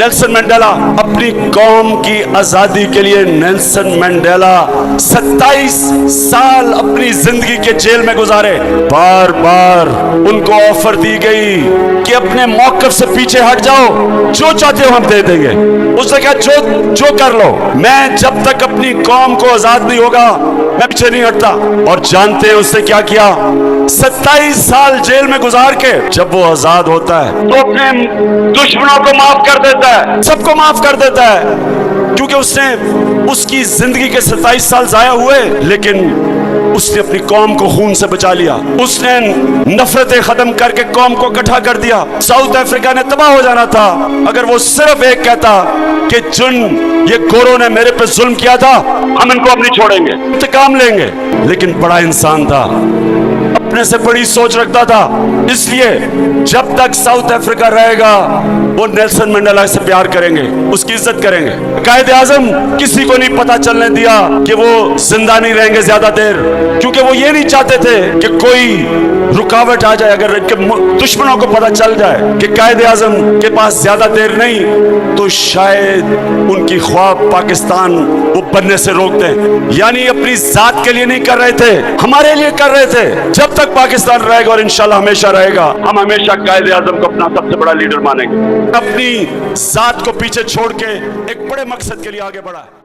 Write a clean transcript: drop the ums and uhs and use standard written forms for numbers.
Nelson Mandela اپنی قوم کی آزادی کے لیے نیلسن منڈیلا 27 سال اپنی زندگی کے جیل میں گزارے. بار بار ان کو آفر دی گئی کہ اپنے موقف سے پیچھے ہٹ جاؤ, جو چاہتے ہو ہم دے دیں گے. اس نے کہا جو کر لو, میں جب تک اپنی قوم کو آزاد نہیں ہوگا میں پیچھے نہیں ہٹتا. اور جانتے ہیں اس نے کیا کیا؟ 27 سال جیل میں گزار کے جب وہ آزاد ہوتا ہے تو اپنے دشمنوں کو معاف کر دیتا ہے, سب کو معاف کر دیتا ہے, کیونکہ اس کی زندگی کے 27 سال ضائع ہوئے لیکن اس نے اپنی قوم کو خون سے بچا لیا. اس نے نفرتیں ختم کر کے قوم کو اکٹھا کر دیا. ساؤتھ افریقہ نے تباہ ہو جانا تھا اگر وہ صرف ایک کہتا کہ جن یہ گوروں نے میرے پہ ظلم کیا تھا ہم ان کو اب نہیں چھوڑیں گے, انتقام لیں گے. لیکن بڑا انسان تھا, اپنے سے بڑی سوچ رکھتا تھا, اس لیے جب تک ساؤتھ افریقہ رہے گا وہ نیلسن منڈیلا سے پیار کریں گے, اس کی عزت کریں گے. قائد اعظم کسی کو نہیں پتا چلنے دیا کہ وہ زندہ نہیں رہیں گے زیادہ دیر, کیونکہ وہ یہ نہیں چاہتے تھے کہ کوئی رکاوٹ آ جائے. اگر دشمنوں کو پتا چل جائے کہ قائد اعظم کے پاس زیادہ دیر نہیں تو شاید ان کی خواب پاکستان وہ بننے سے روک دیں. یعنی اپنی ذات کے لیے نہیں کر رہے تھے, ہمارے لیے کر رہے تھے. جب تک پاکستان رہے گا اور انشاءاللہ ہمیشہ رہے گا, ہم ہمیشہ قائد اعظم کو اپنا سب سے بڑا لیڈر مانیں گے. اپنی ذات کو پیچھے چھوڑ کے ایک بڑے مقصد کے لیے آگے بڑھا ہے.